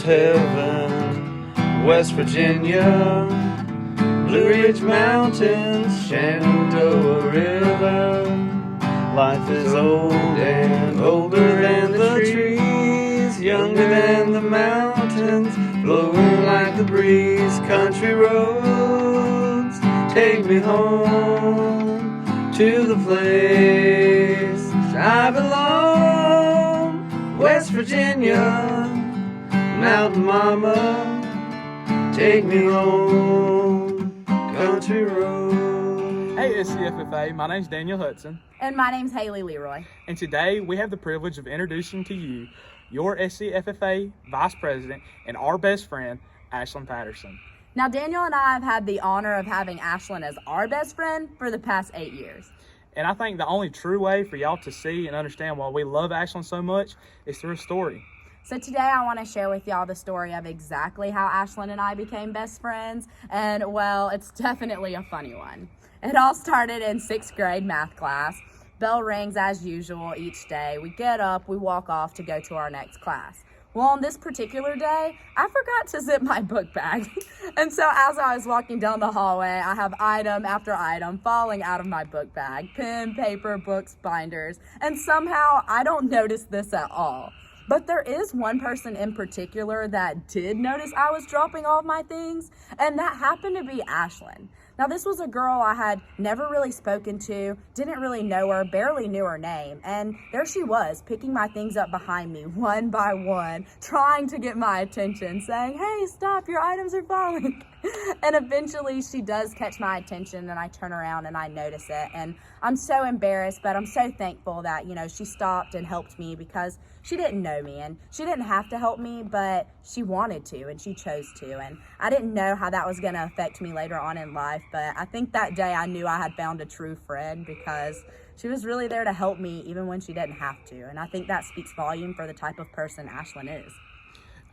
heaven, West Virginia, Blue Ridge Mountains, Shenandoah River. Life is old and older than the trees, younger than the mountains, blowing like the breeze. Country roads take me home to the place I belong. West Virginia, Mountain Mama, take me home, country road. Hey SCFFA, my name's Daniel Hudson. And my name's Haley Leroy. And today we have the privilege of introducing to you your SCFFA Vice President and our best friend, Ashlyn Patterson. Now, Daniel and I have had the honor of having Ashlyn as our best friend for the past 8 years. And I think the only true way for y'all to see and understand why we love Ashlyn so much is through a story. So today I want to share with y'all the story of exactly how Ashlyn and I became best friends. And, well, it's definitely a funny one. It all started in 6th grade math class. Bell rings as usual each day. We get up, we walk off to go to our next class. Well, on this particular day, I forgot to zip my book bag. And so as I was walking down the hallway, I have item after item falling out of my book bag. Pen, paper, books, binders. And somehow I don't notice this at all. But there is one person in particular that did notice I was dropping all of my things, and that happened to be Ashlyn. Now, this was a girl I had never really spoken to, didn't really know her, barely knew her name, and there she was, picking my things up behind me one by one, trying to get my attention, saying, "Hey, stop, your items are falling." And eventually she does catch my attention, and I turn around and I notice it, and I'm so embarrassed, but I'm so thankful that, she stopped and helped me because she didn't know me, and she didn't have to help me, but she wanted to, and she chose to, and I didn't know how that was going to affect me later on in life, but I think that day I knew I had found a true friend because she was really there to help me even when she didn't have to, and I think that speaks volume for the type of person Ashlyn is.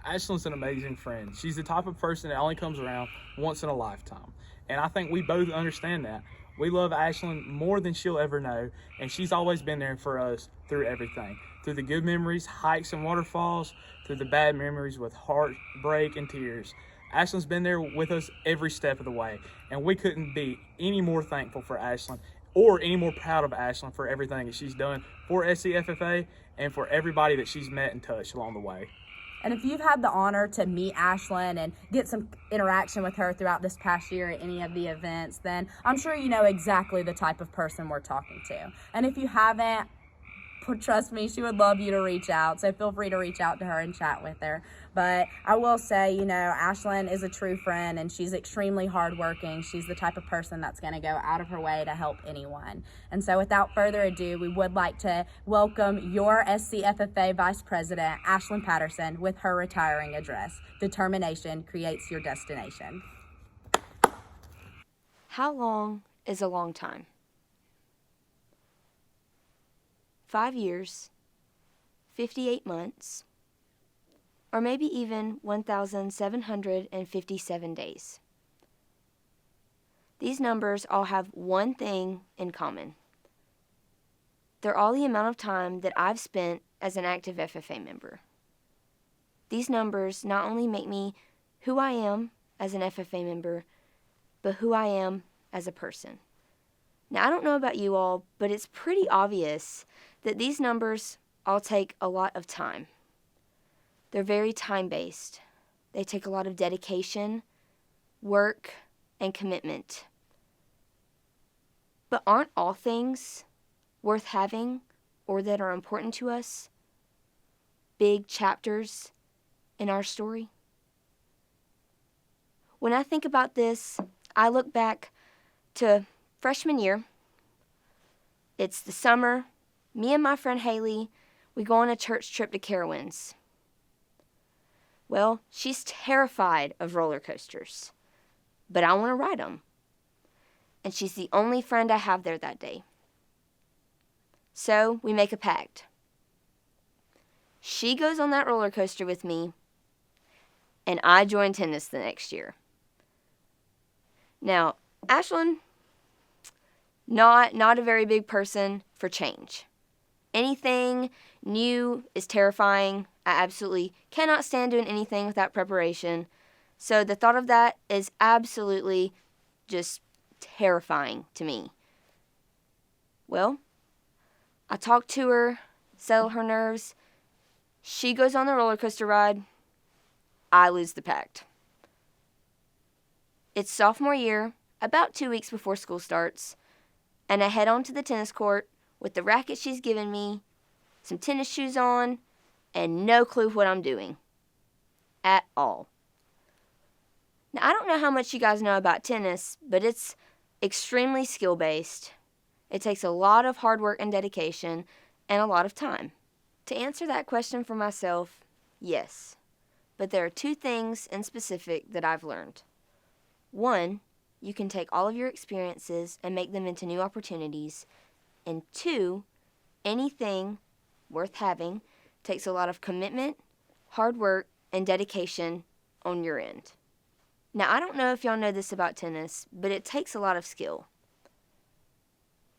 Ashlyn's an amazing friend. She's the type of person that only comes around once in a lifetime, and I think we both understand that. We love Ashlyn more than she'll ever know, and she's always been there for us through everything. Through the good memories, hikes and waterfalls, through the bad memories with heartbreak and tears. Ashlyn's been there with us every step of the way, and we couldn't be any more thankful for Ashlyn or any more proud of Ashlyn for everything that she's done for SCFFA and for everybody that she's met and touched along the way. And if you've had the honor to meet Ashlyn and get some interaction with her throughout this past year at any of the events, then I'm sure you know exactly the type of person we're talking to. And if you haven't, trust me, she would love you to reach out. So feel free to reach out to her and chat with her. But I will say, Ashlyn is a true friend, and she's extremely hardworking. She's the type of person that's going to go out of her way to help anyone. And so without further ado, we would like to welcome your SCFFA Vice President, Ashlyn Patterson, with her retiring address. Determination creates your destination. How long is a long time? 5 years, 58 months, or maybe even 1,757 days. These numbers all have one thing in common. They're all the amount of time that I've spent as an active FFA member. These numbers not only make me who I am as an FFA member, but who I am as a person. Now, I don't know about you all, but it's pretty obvious that these numbers all take a lot of time. They're very time-based. They take a lot of dedication, work, and commitment. But aren't all things worth having or that are important to us big chapters in our story? When I think about this, I look back to freshman year. It's the summer. Me and my friend Haley, we go on a church trip to Carowinds. Well, she's terrified of roller coasters, but I want to ride them. And she's the only friend I have there that day. So we make a pact. She goes on that roller coaster with me, and I join tennis the next year. Now, Ashlyn, not a very big person for change. Anything new is terrifying. I absolutely cannot stand doing anything without preparation. So the thought of that is absolutely just terrifying to me. Well, I talk to her, settle her nerves. She goes on the roller coaster ride. I lose the pact. It's sophomore year, about 2 weeks before school starts, and I head on to the tennis court with the racket she's given me, some tennis shoes on, and no clue what I'm doing. At all. Now, I don't know how much you guys know about tennis, but it's extremely skill-based. It takes a lot of hard work and dedication, and a lot of time. To answer that question for myself, yes. But there are 2 things in specific that I've learned. 1, you can take all of your experiences and make them into new opportunities. And 2, anything worth having takes a lot of commitment, hard work, and dedication on your end. Now, I don't know if y'all know this about tennis, but it takes a lot of skill.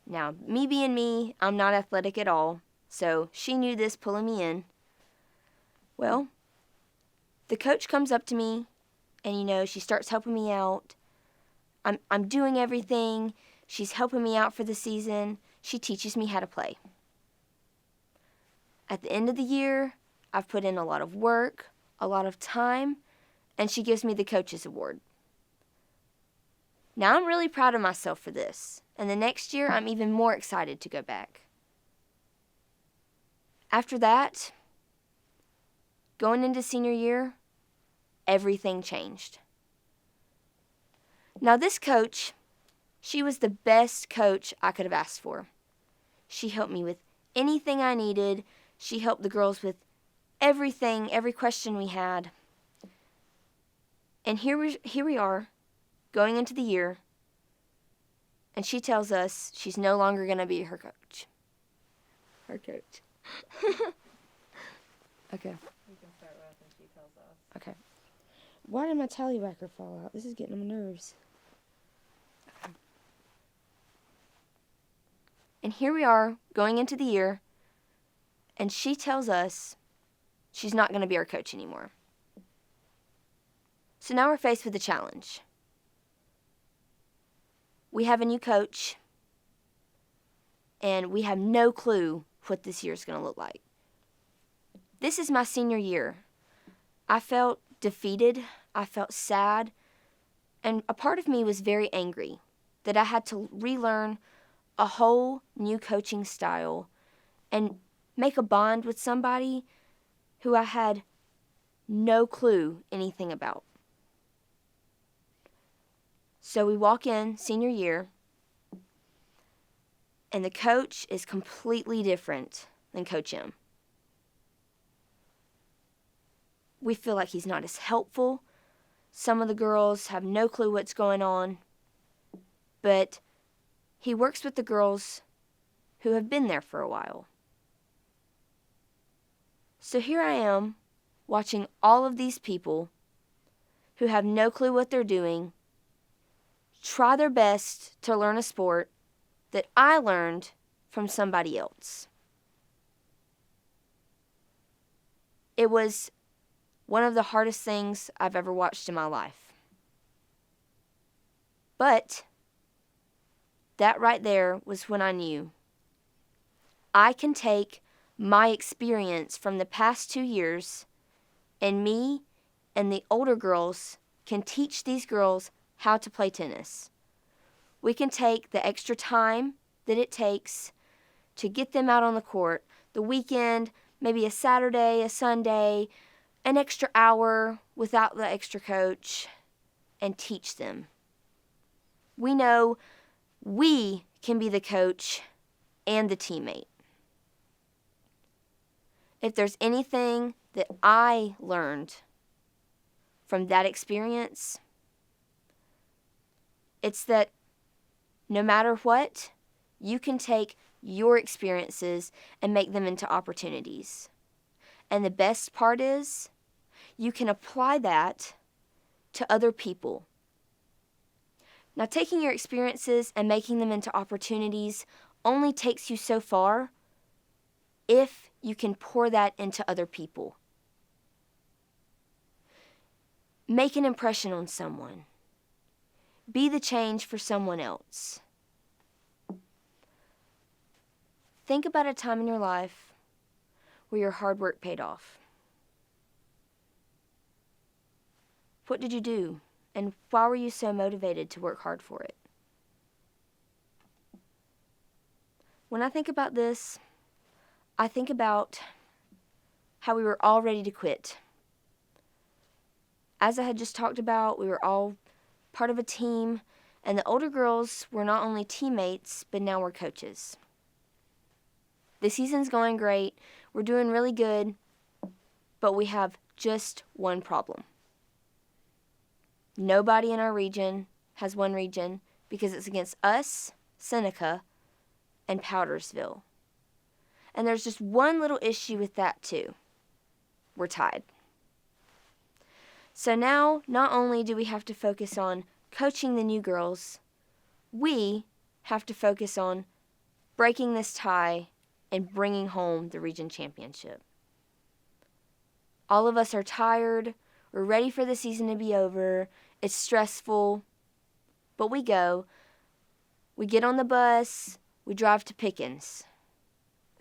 Now, me being me, I'm not athletic at all, so she knew this pulling me in. Well, the coach comes up to me, and she starts helping me out. I'm doing everything. She's helping me out for the season. She teaches me how to play. At the end of the year, I've put in a lot of work, a lot of time, and she gives me the coach's award. Now, I'm really proud of myself for this, and the next year, I'm even more excited to go back. After that, going into senior year, everything changed. Now, this coach, she was the best coach I could have asked for. She helped me with anything I needed. She helped the girls with everything, every question we had. And here we are, going into the year, and she tells us she's no longer going to be her coach. Her coach. Okay. You can start with and she tells us. Okay. Why did my tallywhacker fall out? This is getting on my nerves. Okay. And here we are, going into the year, and she tells us she's not going to be our coach anymore. So now we're faced with a challenge. We have a new coach, and we have no clue what this year is going to look like. This is my senior year. I felt defeated. I felt sad. And a part of me was very angry that I had to relearn a whole new coaching style and make a bond with somebody who I had no clue anything about. So we walk in senior year, and the coach is completely different than Coach M. We feel like he's not as helpful. Some of the girls have no clue what's going on, but he works with the girls who have been there for a while. So here I am, watching all of these people who have no clue what they're doing try their best to learn a sport that I learned from somebody else. It was one of the hardest things I've ever watched in my life. But that right there was when I knew I can take my experience from the past 2 years, and me and the older girls can teach these girls how to play tennis. We can take the extra time that it takes to get them out on the court, the weekend, maybe a Saturday, a Sunday, an extra hour without the extra coach, and teach them. We know we can be the coach and the teammate. If there's anything that I learned from that experience, it's that no matter what, you can take your experiences and make them into opportunities. And the best part is, you can apply that to other people. Now, taking your experiences and making them into opportunities only takes you so far, if you can pour that into other people. Make an impression on someone. Be the change for someone else. Think about a time in your life where your hard work paid off. What did you do, and why were you so motivated to work hard for it? When I think about this, I think about how we were all ready to quit. As I had just talked about, we were all part of a team, and the older girls were not only teammates, but now we're coaches. The season's going great, we're doing really good, but we have just one problem. Nobody in our region has won region because it's against us, Seneca, and Powdersville. And there's just one little issue with that too. We're tied. So now, not only do we have to focus on coaching the new girls, we have to focus on breaking this tie and bringing home the region championship. All of us are tired. We're ready for the season to be over. It's stressful, but we go. We get on the bus. We drive to Pickens,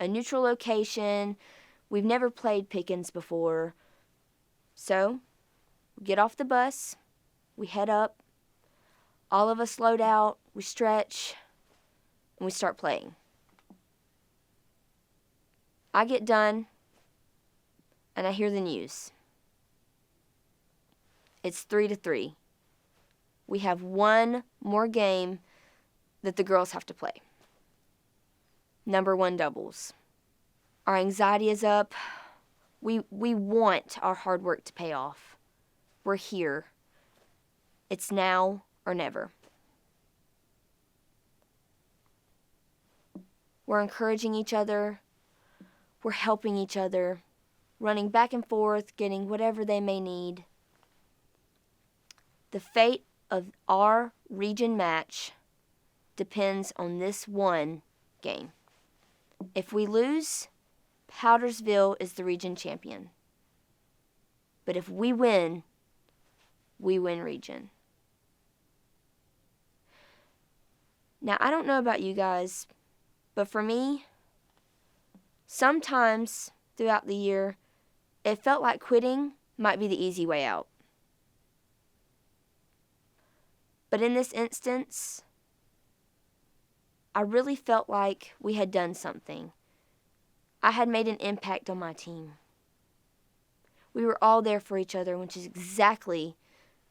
a neutral location. We've never played Pickens before. So we get off the bus. We head up. All of us load out. We stretch, and we start playing. I get done, and I hear the news. It's 3-3. We have one more game that the girls have to play. Number 1 doubles. Our anxiety is up. We want our hard work to pay off. We're here. It's now or never. We're encouraging each other. We're helping each other, running back and forth, getting whatever they may need. The fate of our region match depends on this one game. If we lose, Powdersville is the region champion. But if we win region. Now, I don't know about you guys, but for me, sometimes throughout the year, it felt like quitting might be the easy way out. But in this instance, I really felt like we had done something. I had made an impact on my team. We were all there for each other, which is exactly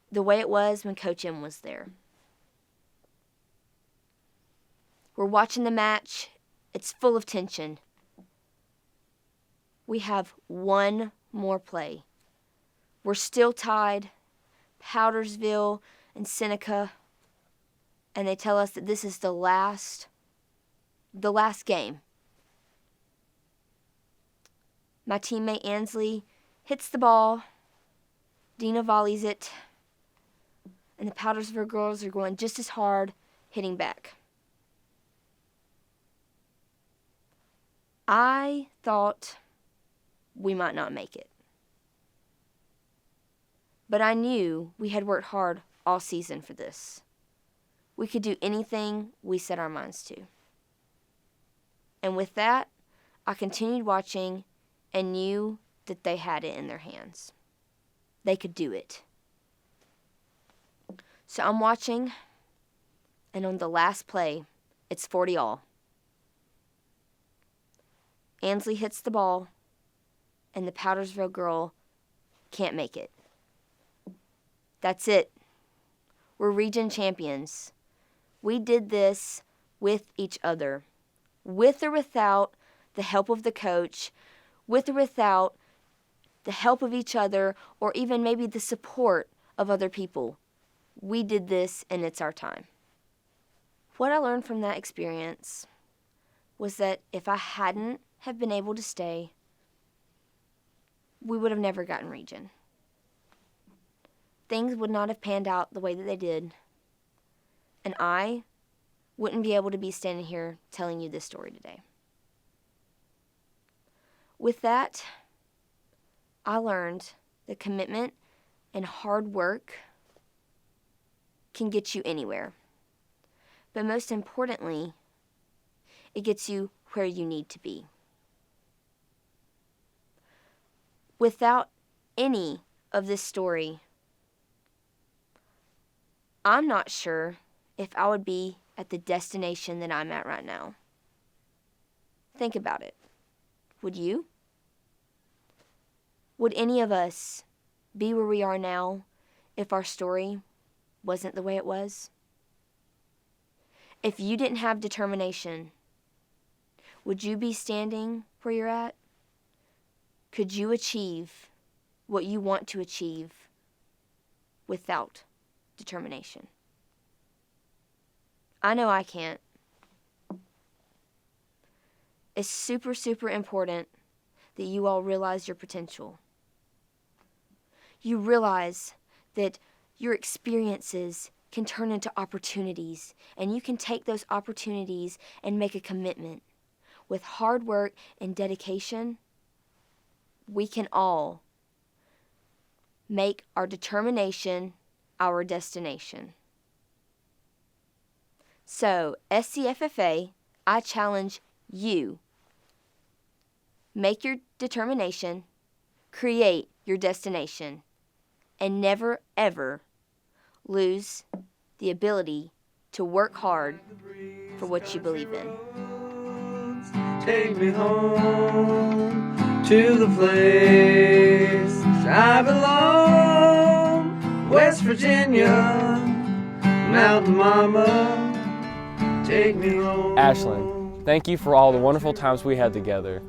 the way it was when Coach M was there. We're watching the match. It's full of tension. We have one more play. We're still tied, Powdersville and Seneca, and they tell us that this is the last game. My teammate Ansley hits the ball, Dina volleys it, and the Powdersville girls are going just as hard, hitting back. I thought we might not make it. But I knew we had worked hard all season for this. We could do anything we set our minds to. And with that, I continued watching and knew that they had it in their hands. They could do it. So I'm watching, and on the last play, it's 40-all. Ansley hits the ball, and the Powdersville girl can't make it. That's it. We're region champions. We did this with each other. With or without the help of the coach, with or without the help of each other, or even maybe the support of other people. We did this, and it's our time. What I learned from that experience was that if I hadn't have been able to stay, we would have never gotten region. Things would not have panned out the way that they did, and I wouldn't be able to be standing here telling you this story today. With that, I learned that commitment and hard work can get you anywhere. But most importantly, it gets you where you need to be. Without any of this story, I'm not sure if I would be at the destination that I'm at right now. Think about it. Would you? Would any of us be where we are now if our story wasn't the way it was? If you didn't have determination, would you be standing where you're at? Could you achieve what you want to achieve without determination? I know I can't. It's super, super important that you all realize your potential. You realize that your experiences can turn into opportunities, and you can take those opportunities and make a commitment. With hard work and dedication, we can all make our determination our destination. So, SCFFA, I challenge you. Make your determination, create your destination, and never, ever lose the ability to work hard for what you believe in. Take me home to the place I belong, West Virginia, Mountain Mama, take me home. Ashlyn, thank you for all the wonderful times we had together.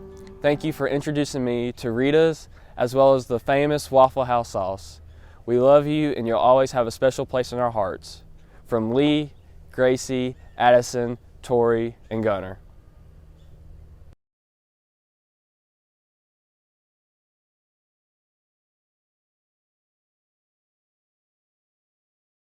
Thank you for introducing me to Rita's as well as the famous Waffle House sauce. We love you and you'll always have a special place in our hearts. From Lee, Gracie, Addison, Tori, and Gunner.